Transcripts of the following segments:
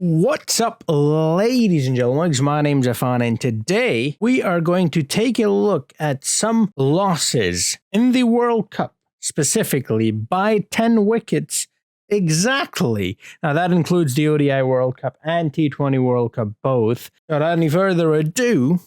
What's up, ladies and gentlemen? My name's Afan, and today we are going to take a look at some losses in the World Cup, specifically by 10 wickets exactly. Now, that includes the ODI World Cup and T20 World Cup both. Without any further ado,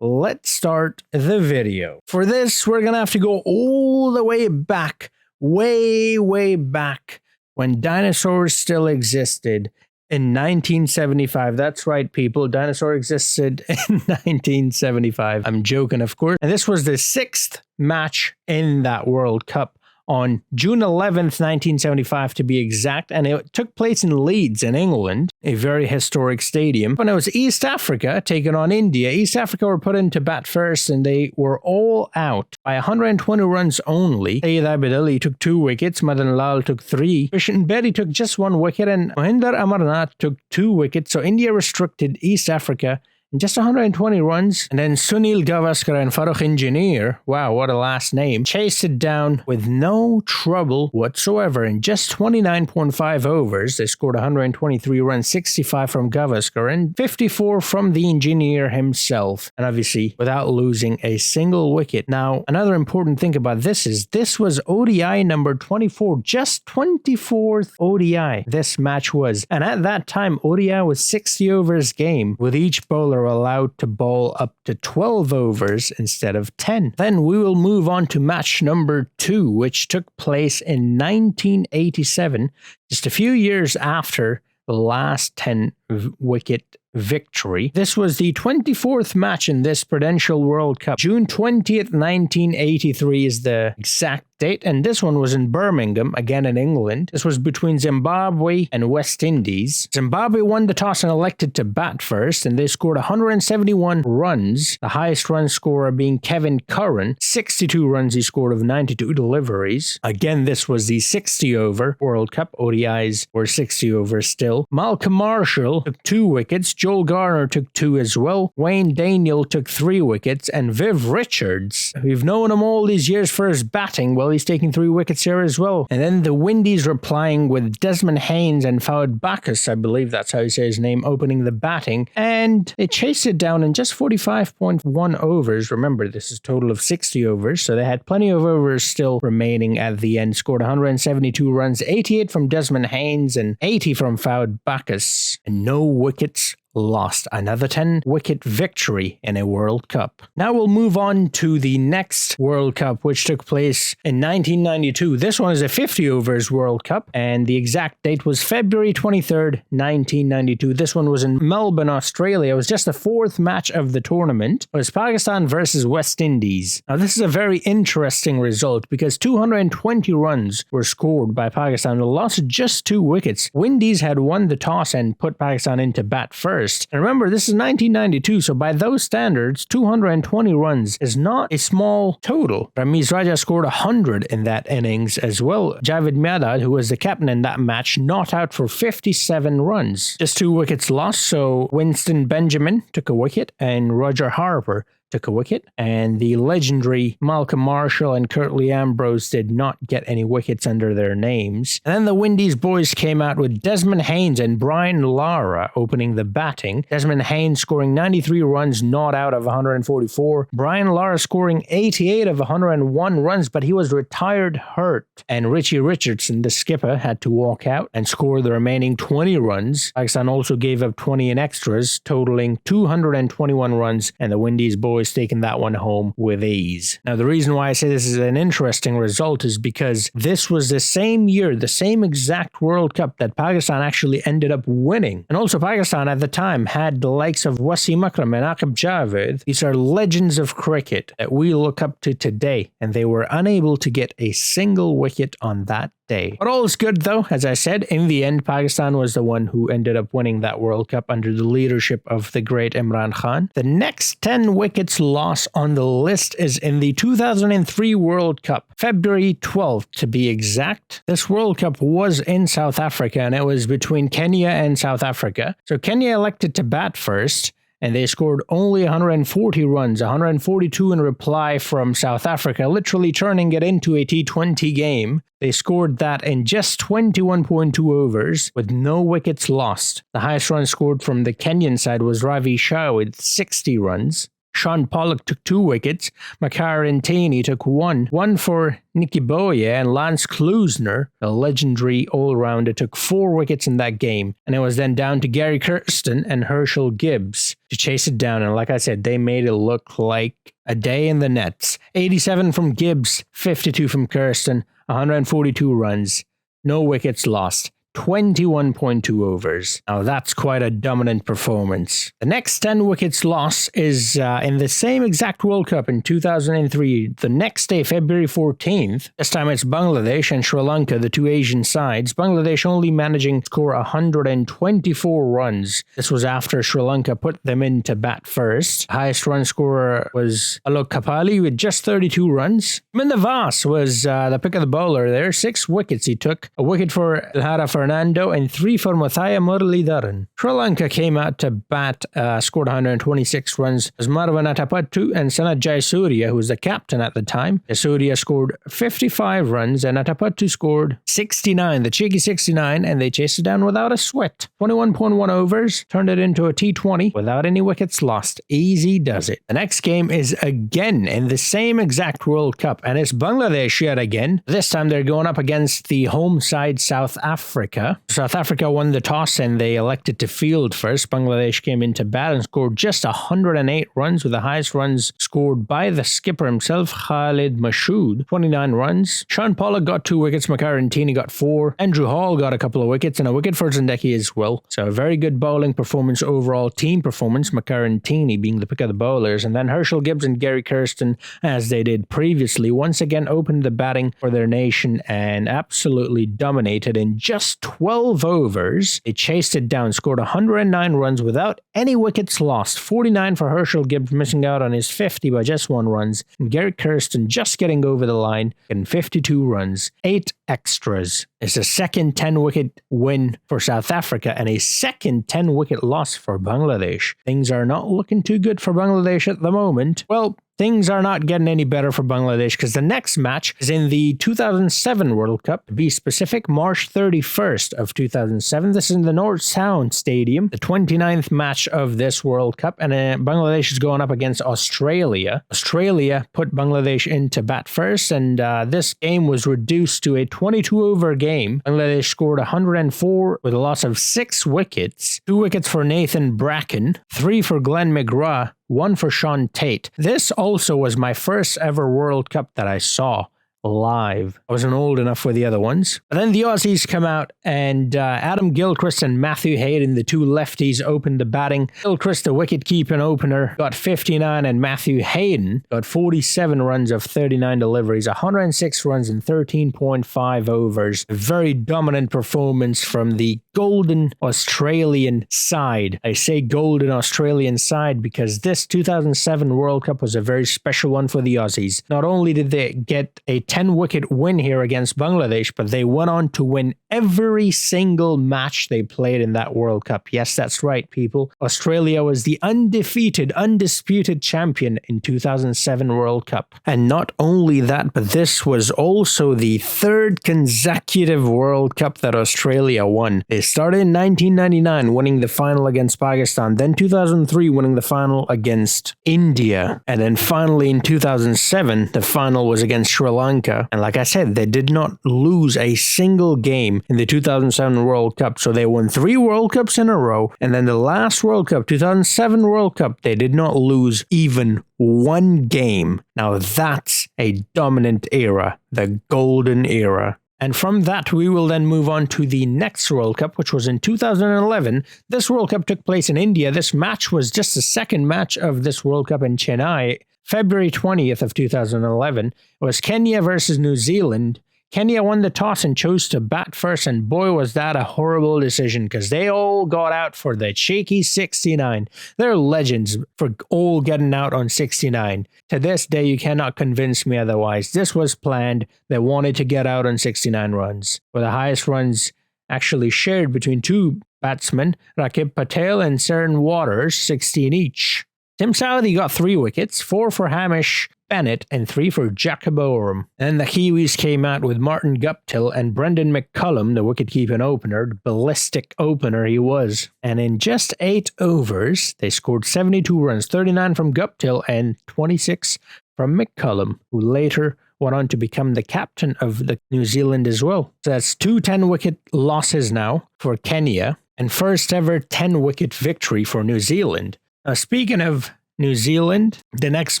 let's start the video. For this, we're going to have to go all the way back, way back, when dinosaurs still existed. In 1975, that's right, people. Dinosaur existed in 1975. I'm joking, of course. And this was the 6th match in that World Cup on June 11th, 1975 to be exact. And it took place in Leeds in England, a very historic stadium. When it was East Africa taking on India, East Africa were put into bat first and they were all out by 120 runs only. Saeed Abid took 2 wickets, Madan Lal took 3, Krishan Bedi took just 1 wicket, and Mohinder Amarnath took 2 wickets. So India restricted East Africa in just 120 runs, and then Sunil Gavaskar and Farokh Engineer, wow, what a last name, chased it down with no trouble whatsoever. In just 29.5 overs, they scored 123 runs, 65 from Gavaskar and 54 from the engineer himself, and obviously without losing a single wicket. Now, another important thing about this is this was ODI number 24, just 24th ODI this match was, and at that time ODI was 60 overs game, with each bowler allowed to bowl up to 12 overs instead of 10. Then we will move on to match number 2, which took place in 1987, just a few years after the last 10 wicket victory. This was the 24th match in this Prudential World Cup. June 20th, 1983 is the exact date, and this one was in Birmingham, again in England. This was between Zimbabwe and West Indies. Zimbabwe won the toss and elected to bat first, and they scored 171 runs, the highest run scorer being Kevin Curran. 62 runs he scored of 92 deliveries. Again, this was the 60-over World Cup. ODIs were 60 overs still. Malcolm Marshall took 2 wickets. Joel Garner took 2 as well. Wayne Daniel took 3 wickets. And Viv Richards, we've known him all these years for his batting. Well, he's taking 3 wickets here as well. And then the Windies replying with Desmond Haynes and Fouad Bacchus, I believe that's how you say his name, opening the batting. And they chased it down in just 45.1 overs. Remember, this is a total of 60 overs, so they had plenty of overs still remaining at the end. Scored 172 runs, 88 from Desmond Haynes and 80 from Fouad Bacchus. And no wickets lost. Another 10-wicket victory in a World Cup. Now we'll move on to the next World Cup, which took place in 1992. This one is a 50 overs World Cup, and the exact date was February 23rd, 1992. This one was in Melbourne, Australia. It was just the 4th match of the tournament. It was Pakistan versus West Indies. Now, this is a very interesting result because 220 runs were scored by Pakistan. They lost just 2 wickets. Windies had won the toss and put Pakistan into bat first. And remember, this is 1992, so by those standards, 220 runs is not a small total. Ramiz Raja scored 100 in that innings as well. Javed Miadad, who was the captain in that match, not out for 57 runs. Just 2 wickets lost, so Winston Benjamin took a wicket and Roger Harper took a wicket, and the legendary Malcolm Marshall and Curtly Ambrose did not get any wickets under their names. And then the Windies boys came out with Desmond Haynes and Brian Lara opening the batting. Desmond Haynes scoring 93 runs, not out of 144. Brian Lara scoring 88 of 101 runs, but he was retired hurt. And Richie Richardson, the skipper, had to walk out and score the remaining 20 runs. Pakistan also gave up 20 in extras, totaling 221 runs, and the Windies boys taking that one home with ease. Now, the reason why I say this is an interesting result is because this was the same year, the same exact World Cup that Pakistan actually ended up winning. And also Pakistan at the time had the likes of Wasim Akram and Aqib Javed. These are legends of cricket that we look up to today, and they were unable to get a single wicket on that day. But all is good though. As I said, in the end, Pakistan was the one who ended up winning that World Cup under the leadership of the great Imran Khan. The next 10 wickets loss on the list is in the 2003 World Cup, February 12th to be exact. This World Cup was in South Africa, and it was between Kenya and South Africa. So Kenya elected to bat first, and they scored only 140 runs, 142 in reply from South Africa, literally turning it into a T20 game. They scored that in just 21.2 overs with no wickets lost. The highest run scored from the Kenyan side was Ravi Shah with 60 runs. Sean Pollock took 2 wickets, Makar Ntini took one for Nicky Boye, and Lance Klusner, the legendary all-rounder, took 4 wickets in that game. And it was then down to Gary Kirsten and Herschel Gibbs to chase it down. And like I said, they made it look like a day in the nets. 87 from Gibbs, 52 from Kirsten, 142 runs, no wickets lost. 21.2 overs. Now that's quite a dominant performance. The next 10 wickets lost is in the same exact World Cup in 2003. The next day, February 14th, this time it's Bangladesh and Sri Lanka, the 2 Asian sides. Bangladesh only managing to score 124 runs. This was after Sri Lanka put them in to bat first. Highest run scorer was Alok Kapali with just 32 runs. Minda Vas was the pick of the bowler there. 6 wickets he took. A wicket for Elhara Fernando and 3 for Mathaya Muralidharan. Sri Lanka came out to bat, scored 126 runs. It was Marwan Atapattu and Sanat Jayasuriya, who was the captain at the time. Jayasuriya scored 55 runs and Atapattu scored 69, the cheeky 69, and they chased it down without a sweat. 21.1 overs, turned it into a T20 without any wickets lost. Easy does it. The next game is again in the same exact World Cup, and it's Bangladesh yet again. This time they're going up against the home side South Africa. South Africa won the toss and they elected to field first. Bangladesh came into bat and scored just 108 runs, with the highest runs scored by the skipper himself, Khalid Mashood, 29 runs. Sean Pollock got 2 wickets, Makar Ntini got 4, Andrew Hall got a couple of wickets and a wicket for Zindeki as well. So a very good bowling performance overall, team performance, Makar Ntini being the pick of the bowlers. And then Herschel Gibbs and Gary Kirsten, as they did previously, once again opened the batting for their nation and absolutely dominated in just 12 overs. They chased it down, scored 109 runs without any wickets lost. 49 for Herschel Gibbs, missing out on his 50 by just 1 runs. And Gary Kirsten just getting over the line in 52 runs. 8 extras. It's a second 10-wicket win for South Africa and a second 10-wicket loss for Bangladesh. Things are not looking too good for Bangladesh at the moment. Well, things are not getting any better for Bangladesh because the next match is in the 2007 World Cup. To be specific, March 31st of 2007. This is in the North Sound Stadium, the 29th match of this World Cup, and Bangladesh is going up against Australia. Australia put Bangladesh into bat first, and this game was reduced to a 22-over game. Bangladesh scored 104 with a loss of 6 wickets, 2 wickets for Nathan Bracken, 3 for Glenn McGrath, 1 for Sean Tate. This also was my first ever World Cup that I saw live. I wasn't old enough for the other ones. But then the Aussies come out and Adam Gilchrist and Matthew Hayden, the 2 lefties, opened the batting. Gilchrist, the wicket-keeping opener, got 59 and Matthew Hayden got 47 runs of 39 deliveries, 106 runs in 13.5 overs. A very dominant performance from the golden Australian side. I say golden Australian side because this 2007 World Cup was a very special one for the Aussies. Not only did they get a 10-wicket win here against Bangladesh, but they went on to win every single match they played in that World Cup. Yes, that's right, people. Australia was the undefeated, undisputed champion in 2007 World Cup. And not only that, but this was also the 3rd consecutive World Cup that Australia won. They started in 1999 winning the final against Pakistan, then 2003 winning the final against India, and then finally in 2007 the final was against Sri Lanka. And like I said, they did not lose a single game in the 2007 World Cup. So they won 3 World Cups in a row. And then the last World Cup, 2007 World Cup, they did not lose even 1 game. Now that's a dominant era, the golden era. And from that, we will then move on to the next World Cup, which was in 2011. This World Cup took place in India. This match was just the second match of this World Cup in Chennai. February 20th of 2011, it was Kenya versus New Zealand. Kenya won the toss and chose to bat first, and boy was that a horrible decision because they all got out for the cheeky 69. They're legends for all getting out on 69. To this day, you cannot convince me otherwise. This was planned. They wanted to get out on 69 runs, with the highest runs actually shared between 2 batsmen Rakib Patel and Seren Waters, 16 each. Tim Southee got 3 wickets, 4 for Hamish Bennett and 3 for Jacob Oram. And the Kiwis came out with Martin Guptill and Brendan McCullum, the wicket-keeping opener, the ballistic opener he was. And in just 8 overs, they scored 72 runs, 39 from Guptill and 26 from McCullum, who later went on to become the captain of the New Zealand as well. So that's 2 10-wicket losses now for Kenya, and first ever 10-wicket victory for New Zealand. Now, speaking of New Zealand, the next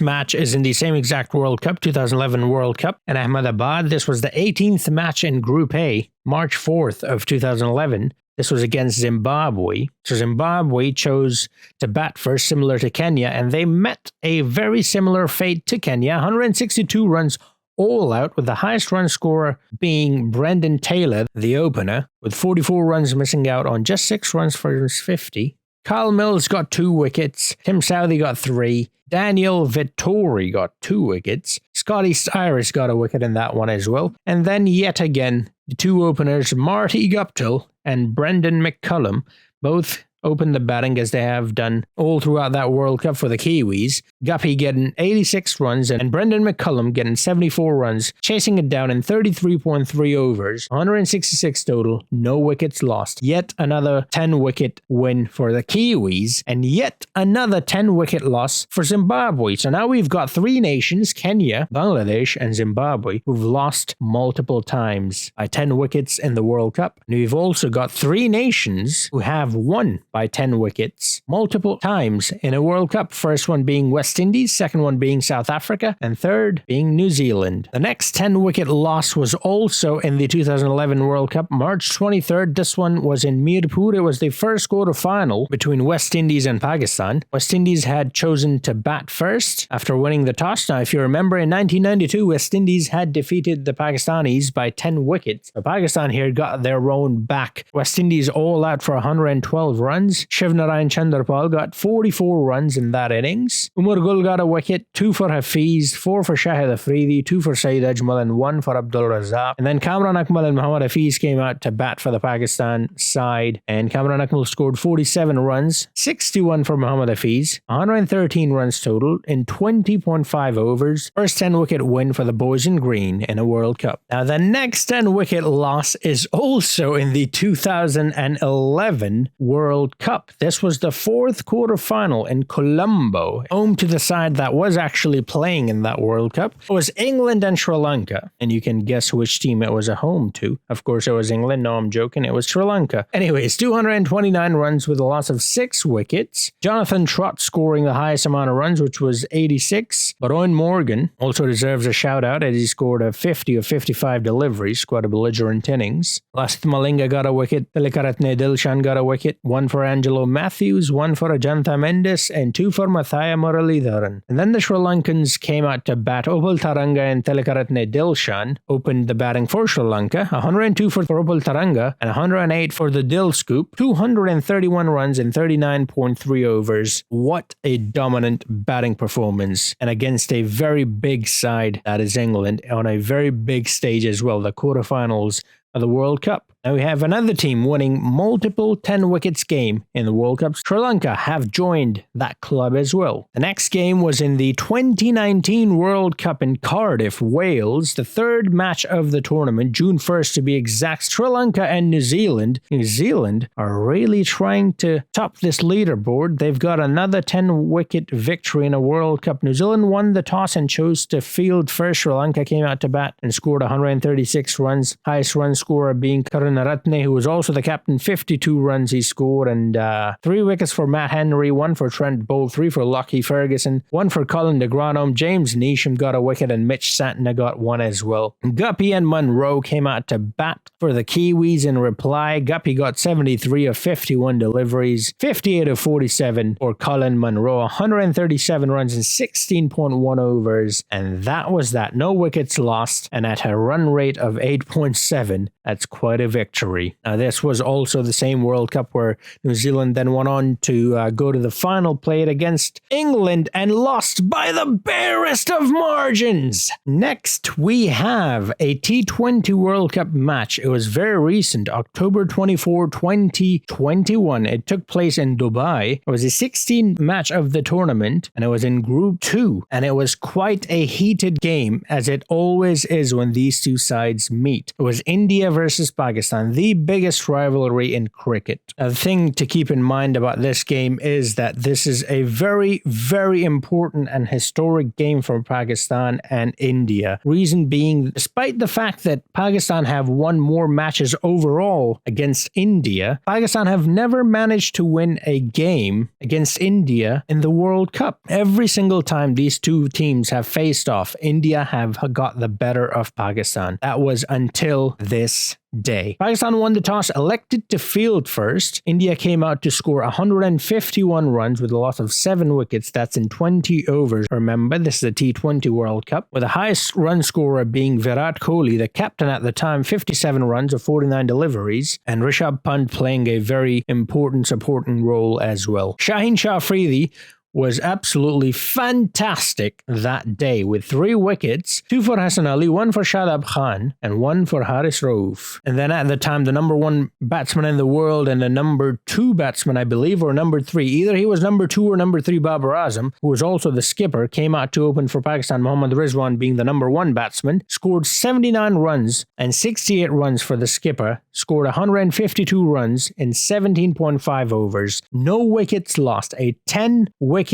match is in the same exact World Cup, 2011 World Cup in Ahmedabad. This was the 18th match in Group A, March 4th of 2011. This was against Zimbabwe. So Zimbabwe chose to bat first, similar to Kenya, and they met a very similar fate to Kenya. 162 runs all out, with the highest run scorer being Brendan Taylor, the opener, with 44 runs, missing out on just 6 runs for his 50. Kyle Mills got 2 wickets, Tim Southee got 3, Daniel Vittori got 2 wickets, Scotty Cyrus got a wicket in that one as well, and then yet again, the 2 openers, Marty Guptill and Brendan McCullum, both opened the batting as they have done all throughout that World Cup for the Kiwis. Guppy getting 86 runs and Brendan McCullum getting 74 runs, chasing it down in 33.3 overs, 166 total, no wickets lost. Yet another 10-wicket win for the Kiwis, and yet another 10-wicket loss for Zimbabwe. So now we've got 3 nations, Kenya, Bangladesh, and Zimbabwe, who've lost multiple times by 10 wickets in the World Cup. And we've also got 3 nations who have won by 10 wickets multiple times in a World Cup. First one being West Indies, second one being South Africa, and third being New Zealand. The next 10-wicket loss was also in the 2011 World Cup, March 23rd. This one was in Mirpur. It was the first quarter-final between West Indies and Pakistan. West Indies had chosen to bat first after winning the toss. Now, if you remember, in 1992, West Indies had defeated the Pakistanis by 10 wickets. So Pakistan here got their own back. West Indies all out for 112 runs. Shivnarayan Chanderpal got 44 runs in that innings. Umar Gul got a wicket, 2 for Hafiz, 4 for Shahid Afridi, 2 for Saeed Ajmal, and 1 for Abdul Razak. And then Kamran Akmal and Muhammad Hafiz came out to bat for the Pakistan side, and Kamran Akmal scored 47 runs, 61 for Muhammad Hafiz, 113 runs total in 20.5 overs. First 10-wicket win for the boys in green in a World Cup. Now, the next 10-wicket loss is also in the 2011 World Cup. This was the 4th quarterfinal in Colombo, home to the side that was actually playing in that World Cup. It was England and Sri Lanka, and you can guess which team it was a home to. Of course, it was England. No, I'm joking. It was Sri Lanka. Anyways, 229 runs with a loss of 6 wickets. Jonathan Trott scoring the highest amount of runs, which was 86. But Owen Morgan also deserves a shout out as he scored a 50 of 55 deliveries, quite a belligerent innings. Lasith Malinga got a wicket. Tilakaratne Dilshan got a wicket. 1 for Angelo Matthews, 1 for Ajantha Mendes, and 2 for Mathaya Muralidharan. And then the Sri Lankans came out to bat. Upal Taranga and Tilakaratne Dilshan opened the batting for Sri Lanka. 102 for Upal Taranga and 108 for the Dil Scoop. 231 runs in 39.3 overs. What a dominant batting performance. And against a very big side, that is England, on a very big stage as well, the quarterfinals of the World Cup. Now we have another team winning multiple 10 wickets game in the World Cup. Sri Lanka have joined that club as well. The next game was in the 2019 World Cup in Cardiff, Wales, the 3rd match of the tournament, June 1st to be exact. Sri Lanka and New Zealand. New Zealand are really trying to top this leaderboard. They've got another 10-wicket victory in a World Cup. New Zealand won the toss and chose to field first. Sri Lanka came out to bat and scored 136 runs. Highest run scorer being Karun Ratne, who was also the captain, 52 runs he scored, and 3 wickets for Matt Henry, 1 for Trent Bolt, 3 for Lockie Ferguson, 1 for Colin de Granholm. James Neesham got a wicket, and Mitch Santner got 1 as well. Guppy and Munro came out to bat for the Kiwis in reply. Guppy got 73 of 51 deliveries, 58 of 47 for Colin Munro, 137 runs in 16.1 overs, and that was that. No wickets lost, and at a run rate of 8.7, that's quite a victory. victory. Now, this was also the same World Cup where New Zealand then went on to go to the final, played against England, and lost by the barest of margins. Next, we have a T20 World Cup match. It was very recent, October 24, 2021. It took place in Dubai. It was a 16th match of the tournament, and it was in Group 2. And it was quite a heated game, as it always is when these two sides meet. It was India versus Pakistan, the biggest rivalry in cricket. A thing to keep in mind about this game is that this is a very, very important and historic game for Pakistan and India. Reason being, despite the fact that Pakistan have won more matches overall against India, Pakistan have never managed to win a game against India in the World Cup. Every single time these two teams have faced off, India have got the better of Pakistan. That was until this day. Pakistan won the toss, elected to field first. India came out to score 151 runs with a loss of 7 wickets. That's in 20 overs. Remember, this is a T20 World Cup, with the highest run scorer being Virat Kohli, the captain at the time, 57 runs of 49 deliveries, and Rishabh Pant playing a very important supporting role as well. Shaheen Shah Afridi was absolutely fantastic that day with 3 wickets, 2 for Hassan Ali, 1 for Shadab Khan, and 1 for Haris Rauf. And then at the time, the number 1 batsman in the world and the number 2 batsman, I believe, or number 3, either he was number 2 or number 3, Babar Azam, who was also the skipper, came out to open for Pakistan. Mohammad Rizwan, being the number 1 batsman, scored 79 runs and 68 runs for the skipper, scored 152 runs in 17.5 overs. No wickets lost, a 10 wickets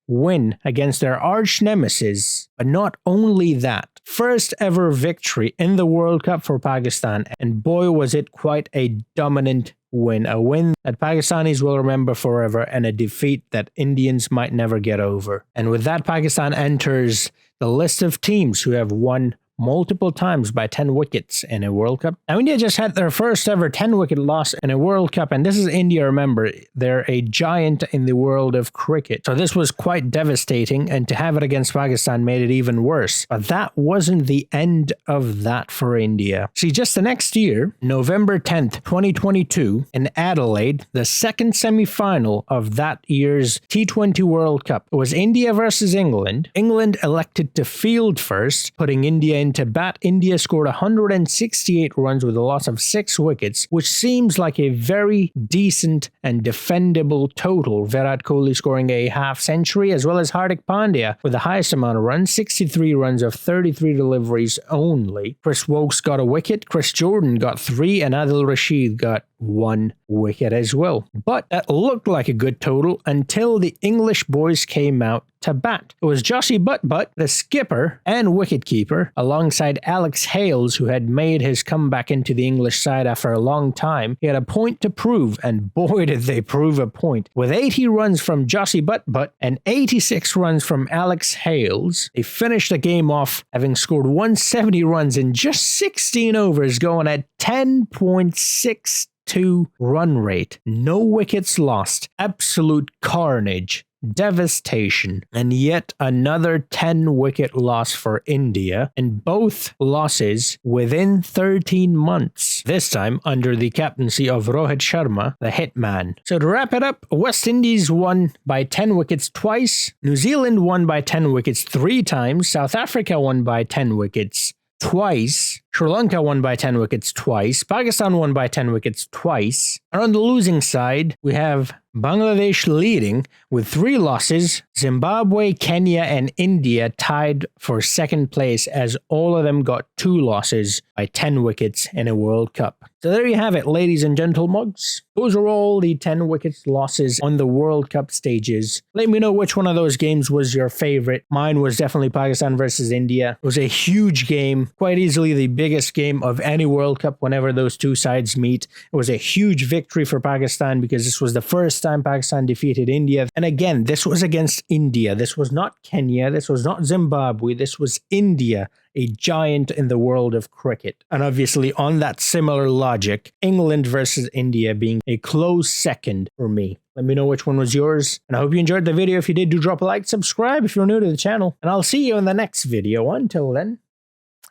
win against their arch nemesis. But not only that, first ever victory in the World Cup for Pakistan, and boy was it quite a dominant win. A win that Pakistanis will remember forever, and a defeat that Indians might never get over. And with that, Pakistan enters the list of teams who have won multiple times by 10 wickets in a World Cup. Now, India just had their first ever 10-wicket loss in a World Cup, and this is India, remember. They're a giant in the world of cricket. So this was quite devastating, and to have it against Pakistan made it even worse. But that wasn't the end of that for India. See, just the next year, November 10th, 2022, in Adelaide, the second semi-final of that year's T20 World Cup, it was India versus England. England elected to field first, putting India into bat. India scored 168 runs with a loss of 6 wickets, which seems like a very decent and defendable total. Virat Kohli scoring a half century, as well as Hardik Pandya with the highest amount of runs, 63 runs of 33 deliveries only. Chris Wokes got a wicket, Chris Jordan got 3, and Adil Rashid got 1 wicket as well. But that looked like a good total until the English boys came out to bat. It was Josie Butt, the skipper and wicketkeeper, alongside Alex Hales, who had made his comeback into the English side after a long time. He had a point to prove, and boy did they prove a point. With 80 runs from Josie Butt and 86 runs from Alex Hales, they finished the game off having scored 170 runs in just 16 overs, going at 10.62 run rate. No wickets lost. Absolute carnage. Devastation. And yet another 10-wicket loss for India, and both losses within 13 months, this time under the captaincy of Rohit Sharma, the hitman. So to wrap it up, West Indies won by 10 wickets twice, New Zealand won by 10 wickets 3 times, South Africa won by 10 wickets twice, Sri Lanka won by 10 wickets twice, Pakistan won by 10 wickets twice, and on the losing side, we have Bangladesh leading with 3 losses, Zimbabwe, Kenya, and India tied for second place, as all of them got 2 losses by 10 wickets in a World Cup. So there you have it, ladies and gentlemugs. Those are all the 10 wickets losses on the World Cup stages. Let me know which one of those games was your favorite. Mine was definitely Pakistan versus India. It was a huge game, quite easily the biggest game of any World Cup whenever those two sides meet. It was a huge victory for Pakistan because this was the first time Pakistan defeated India. And again, this was against India. This was not Kenya. This was not Zimbabwe. This was India, a giant in the world of cricket. And obviously on that similar logic, England versus India being a close second for me. Let me know which one was yours. And I hope you enjoyed the video. If you did, do drop a like, subscribe if you're new to the channel. And I'll see you in the next video. Until then,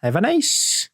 have a nice